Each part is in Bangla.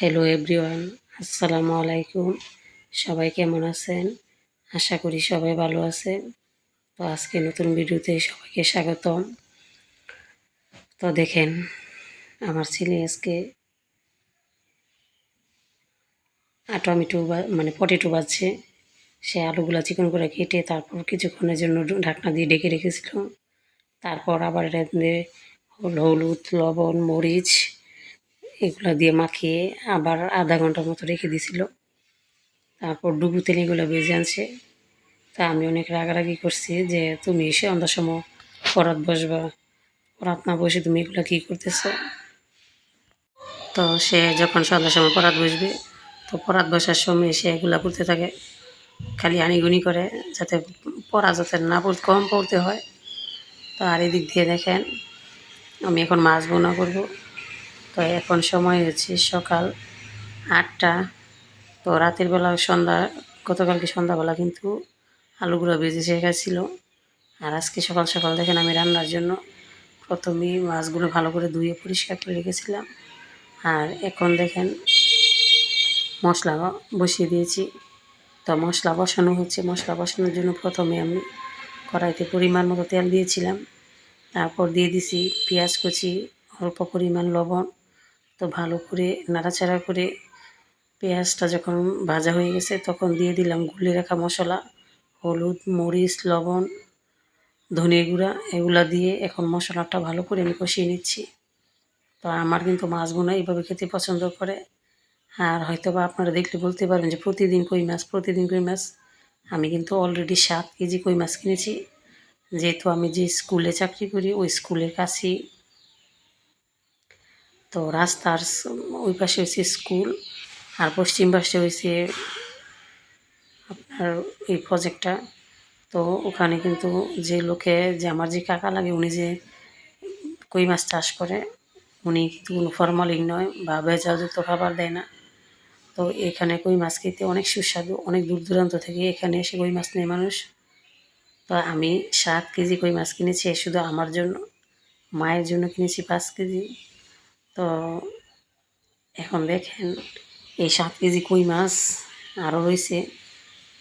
হ্যালো এভরিওয়ান, আসসালামু আলাইকুম। সবাই কেমন আছেন? আশা করি সবাই ভালো আছেন। তো আজকে নতুন ভিডিওতে সবাইকে স্বাগতম। তো দেখেন, আমার ছেলে আজকে টমেটো মানে পটেটো বাজছে। সে আলুগুলা চিকন করে কেটে তারপর কিছুক্ষণের জন্য ঢাকনা দিয়ে ঢেকে রেখেছিল। তারপর আবার এটা দিয়ে হলুদ, লবণ, মরিচ এগুলা দিয়ে মাখিয়ে আবার আধা ঘন্টার মতো রেখে দিয়েছিল। তারপর ডুবো তেলে এগুলো ভেজে আনছে। তা আমি অনেক রাগারাগি করছি যে তুমি সন্ধ্যার সময় পড়াত বসবা, পড়াত না বসে তুমি এগুলো কী করতেছো। তো সে যখন সন্ধ্যার সময় পড়াত বসবে, তো পড়াত বসার সময় সে এগুলো পড়তে থাকে, খালি আনিগুনি করে যাতে পড়া যাতে না কম পড়তে হয়। তো আর এদিক দিয়ে দেখেন, আমি এখন মাছ বোনা করব। তো এখন সময় হচ্ছে সকাল 8টা। তো রাতের বেলা গতকালকে সন্ধ্যাবেলা কিন্তু আলুগুলো ভেজে শেখাচ্ছিল। আর আজকে সকাল সকাল দেখেন আমি রান্নার জন্য প্রথমেই মাছগুলো ভালো করে ধুয়ে পরিষ্কার করে রেখেছিলাম। আর এখন দেখেন মশলা বসিয়ে দিয়েছি। তো মশলা বসানো হচ্ছে। মশলা বসানোর জন্য প্রথমে আমি কড়াইতে পরিমাণ মতো তেল দিয়েছিলাম। তারপর দিয়ে দিছি পেঁয়াজ কুচি, অল্প পরিমাণ লবণ। তো ভালো করে নাড়াচাড়া করে পেঁয়াজটা যখন ভাজা হয়ে গেছে তখন দিয়ে দিলাম গুলে রাখা মশলা, হলুদ, মরিচ, লবণ, ধনে গুঁড়া এগুলা দিয়ে এখন মশলাটা ভালো করে আমি কষিয়ে নিচ্ছি। তো আমার কিন্তু মাছ বোনা এইভাবে খেতে পছন্দ করে। আর হয়তো বা আপনারা দেখলে বলতে পারবেন যে প্রতিদিন কই মাছ। আমি কিন্তু অলরেডি 7 কেজি কই মাছ কিনেছি। যেহেতু আমি যে স্কুলে চাকরি করি ওই স্কুলের কাছেই, তো রাস্তার ওই পাশে হয়েছে স্কুল আর পশ্চিম পাশে হয়েছে আপনার এই প্রজেক্টটা। তো ওখানে কিন্তু যে আমার যে কাকা লাগে উনি যে কই মাছ চাষ করে, উনি কিন্তু কোনো ফরমালিন নয় বা ভেজালযুক্ত খাবার দেয় না। তো এখানে কই মাছ খেতে অনেক সুস্বাদু, অনেক দূর দূরান্ত থেকে এখানে এসে কই মাছ নেয় মানুষ। তো আমি 7 কেজি কই মাছ কিনেছি শুধু আমার জন্য, মায়ের জন্য কিনেছি 5 কেজি। তো এখন দেখেন এই 7 কেজি কই মাছ আরও রয়েছে।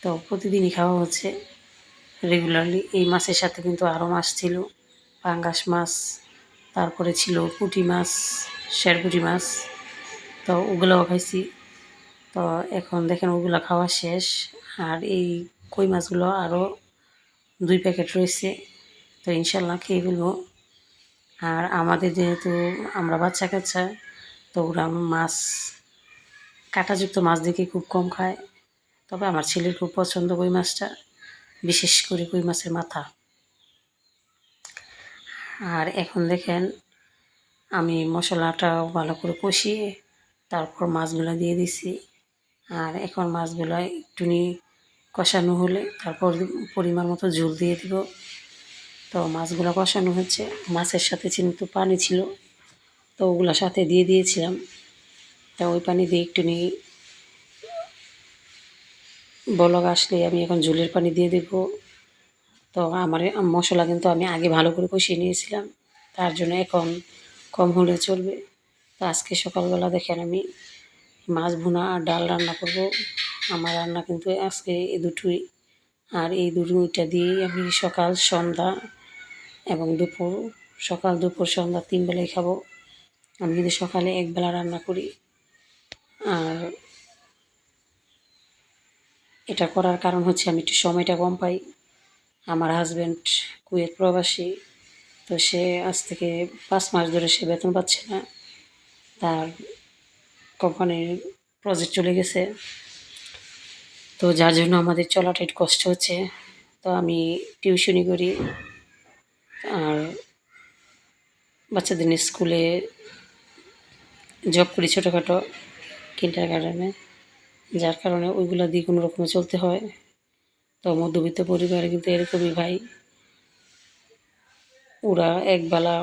তো প্রতিদিনই খাওয়া হচ্ছে রেগুলারলি। এই মাছের সাথে কিন্তু আরও মাছ ছিল, পাঙ্গাস মাছ, তারপরে ছিল পুঁটি মাছ, শেরপুঁটি মাছ। তো ওগুলোও খাইছি। তো এখন দেখেন ওগুলো খাওয়া শেষ। আর এই কই মাছগুলো আরও 2 প্যাকেট রয়েছে। তো ইনশাল্লাহ খেয়ে ফেলবো। আর আমাদের যেহেতু আমরা বাচ্চা কাচ্চা, তো ওরা মাছ কাঁটাযুক্ত মাছ দেখে খুব কম খায়। তবে আমার ছেলের খুব পছন্দ কই মাছটা, বিশেষ করে কই মাছের মাথা। আর এখন দেখেন আমি মশলাটা ভালো করে কষিয়ে তারপর মাছগুলো দিয়ে দিছি। আর এখন মাছগুলো একটুনি কষানো হলে তারপর পরিমাণ মতো ঝোল দিয়ে দিব। তো মাছগুলো কষানো হচ্ছে, মাছের সাথে কিন্তু পানি ছিল, তো ওগুলো সাথে দিয়ে দিয়েছিলাম। তা ওই পানি দিয়ে একটুনি বলক আসলে আমি এখন ঝোলের পানি দিয়ে দেব। তো আমার মশলা কিন্তু আমি আগে ভালো করে কষিয়ে নিয়েছিলাম, তার জন্য এখন কম হলে চলবে। তো আজকে সকালবেলা দেখেন আমি মাছ ভুনা আর ডাল রান্না করব। আমার রান্না কিন্তু আজকে এই দুটোই। আর এই দুটোটা দিয়েই আমি সকাল সন্ধ্যা এবং দুপুর, সকাল দুপুর সন্ধ্যা 3 বেলাই খাবো। আমি কিন্তু সকালে একবেলা রান্না করি। আর এটা করার কারণ হচ্ছে আমি একটু সময়টা কম পাই। আমার হাজব্যান্ড কুয়েত প্রবাসী, তো সে আজ থেকে 5 মাস ধরে সে বেতন পাচ্ছে না। তার কোম্পানির প্রজেক্ট চলে গেছে, তো যার জন্য আমাদের চলাটা একটু কষ্ট হচ্ছে। তো আমি টিউশনি করি আর বাচ্চাদের স্কুলে জব করি ছোটোখাটো কিন্ডারগার্টেনে, যার কারণে ওইগুলো দিয়ে কোনো রকমে চলতে হয়। তো মধ্যবিত্ত পরিবারে কিন্তু এরকমই ভাই, ওরা একবেলা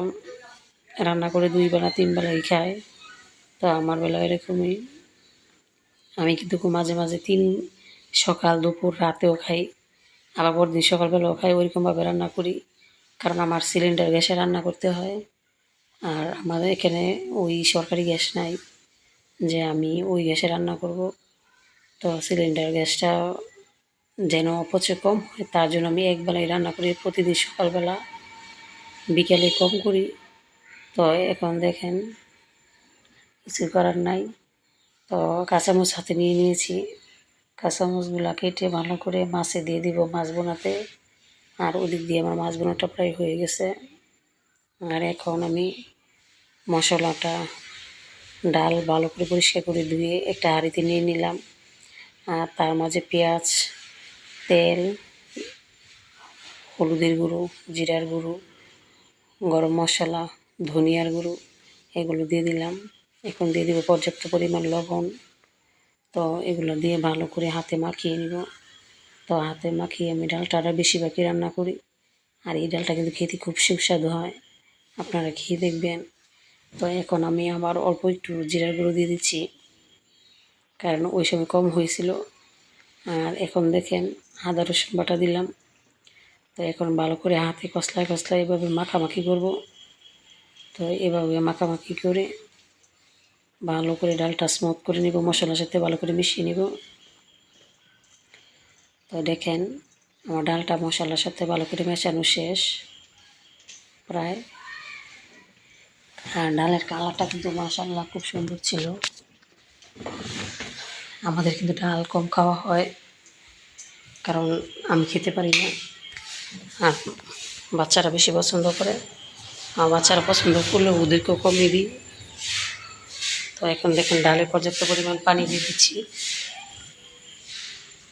রান্না করে 2 বেলা 3 বেলাই খায়। তো আমার বেলা এরকমই, আমি কিন্তু মাঝে মাঝে সকাল দুপুর রাতেও খাই, আবার পরদিন সকালবেলাও খাই, ওইরকমভাবে রান্না করি। কারণ আমার সিলিন্ডার গ্যাসে রান্না করতে হয়। আর আমাদের এখানে ওই সরকারি গ্যাস নাই, যে আমি ওই গ্যাসে রান্না করব। তো সিলিন্ডার গ্যাসটা যেন অপচয় কম হয় তার জন্য আমি একবেলাই রান্না করি, প্রতিদিন সকালবেলা, বিকেলে কম করি। তো এখন দেখেন কিছু করার নাই। তো কাঁচামরিচ হাতে নিয়ে নিয়েছি, কাঁচামরিচগুলো কেটে ভালো করে মাছে দিয়ে দিব মাছ বোনাতে। আর ওদিক দিয়ে আমার মাছ বোনাটা প্রায় হয়ে গেছে। আর এখন আমি মশলাটা, ডাল ভালো করে পরিষ্কার করে ধুয়ে একটা হাঁড়িতে নিয়ে নিলাম। আর তার মাঝে পেঁয়াজ, তেল, হলুদের গুঁড়ো, জিরার গুঁড়ো, গরম মশলা, ধনিয়ার গুঁড়ো এগুলো দিয়ে দিলাম। এখন দিয়ে দেবো পর্যাপ্ত পরিমাণ লবণ। তো এগুলো দিয়ে ভালো করে হাতে মাখিয়ে নেব। তো হাতে মাখিয়ে আমি ডালটা বেশিরভাগই রান্না করি। আর এই ডালটা কিন্তু খেতে খুব সুস্বাদু হয়, আপনারা খেয়ে দেখবেন। তো এখন আমি আবার অল্প একটু জিরার গুঁড়ো দিয়ে দিচ্ছি, কারণ ওই সময় কম হয়েছিল। আর এখন দেখেন আদা রসুন বাটা দিলাম। তো এখন ভালো করে হাতে কষলায় কষলায় এভাবে মাখামাখি করব। তো এভাবে মাখামাখি করে ভালো করে ডালটা স্মুথ করে নেব, মশলার সাথে ভালো করে মিশিয়ে নেব। তো দেখেন আমার ডালটা মশলার সাথে ভালো করে মেশানো শেষ প্রায়। আর ডালের কালারটা কিন্তু মাশাআল্লাহ খুব সুন্দর ছিল। আমাদের কিন্তু ডাল কম খাওয়া হয়, কারণ আমি খেতে পারি না, আর বাচ্চারা বেশি পছন্দ করে। আর বাচ্চারা পছন্দ করলে ওদেরকেও কমিয়ে দিই। তো এখন দেখেন ডালে পর্যাপ্ত পরিমাণ পানি দিয়ে দিচ্ছি।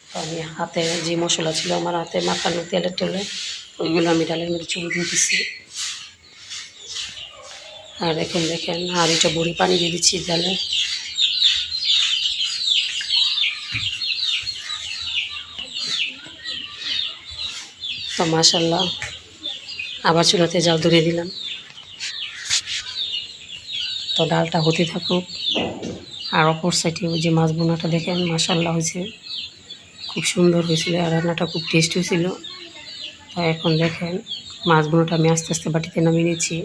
তো আমি হাতে যে মশলা ছিল আমার হাতে মাখানো তেলে টেলে ওইগুলো আমি ডালের মধ্যে চুমু দিয়ে দিচ্ছি। আর এখন দেখেন হাঁড়িটা ভরে পানি দিয়ে দিচ্ছি ডালে। তো মাশাআল্লাহ আবার চুলাতে জাল ধরিয়ে দিলাম। তো ডালটা হতে থাকুক। আর অপর সাইডে ওই যে মাছ বোনাটা দেখেন মাশাআল্লাহ হয়েছে, খুব সুন্দর হয়েছিল। আর রান্নাটা খুব টেস্ট হয়েছিল। তো এখন দেখেন মাছ বোনাটা আমি আস্তে আস্তে বাটিতে নামিয়ে নিচ্ছি।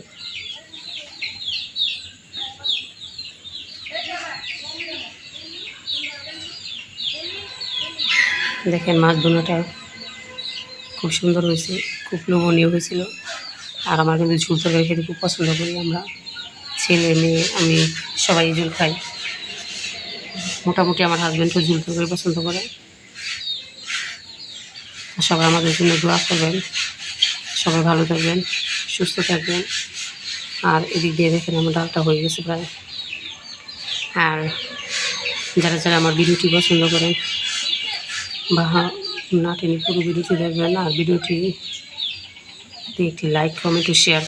দেখেন মাছ বোনাটা খুব সুন্দর হয়েছে, খুব লোভনীয় হয়েছিল। আর আমার কিন্তু ঝোল তরকারি খেতে খুব পছন্দ করি আমরা, ছেলে মেয়ে আমি সবাই ঝোল খাই। মোটামুটি আমার হাজব্যান্ডও ঝোল তরকারি পছন্দ করে। সবাই আমাদের জন্য দোয়া করবেন, সবাই ভালো থাকবেন, সুস্থ থাকবেন। আর এদিক দিয়ে দেখেন আমার ডালটা হয়ে গেছে প্রায়। আর যারা যারা আমার ভিডিওটি পছন্দ করেন বা না টেনে পুরো ভিডিওটি দেখবেন, আর ভিডিওটি একটি লাইক, কমেন্ট ও শেয়ার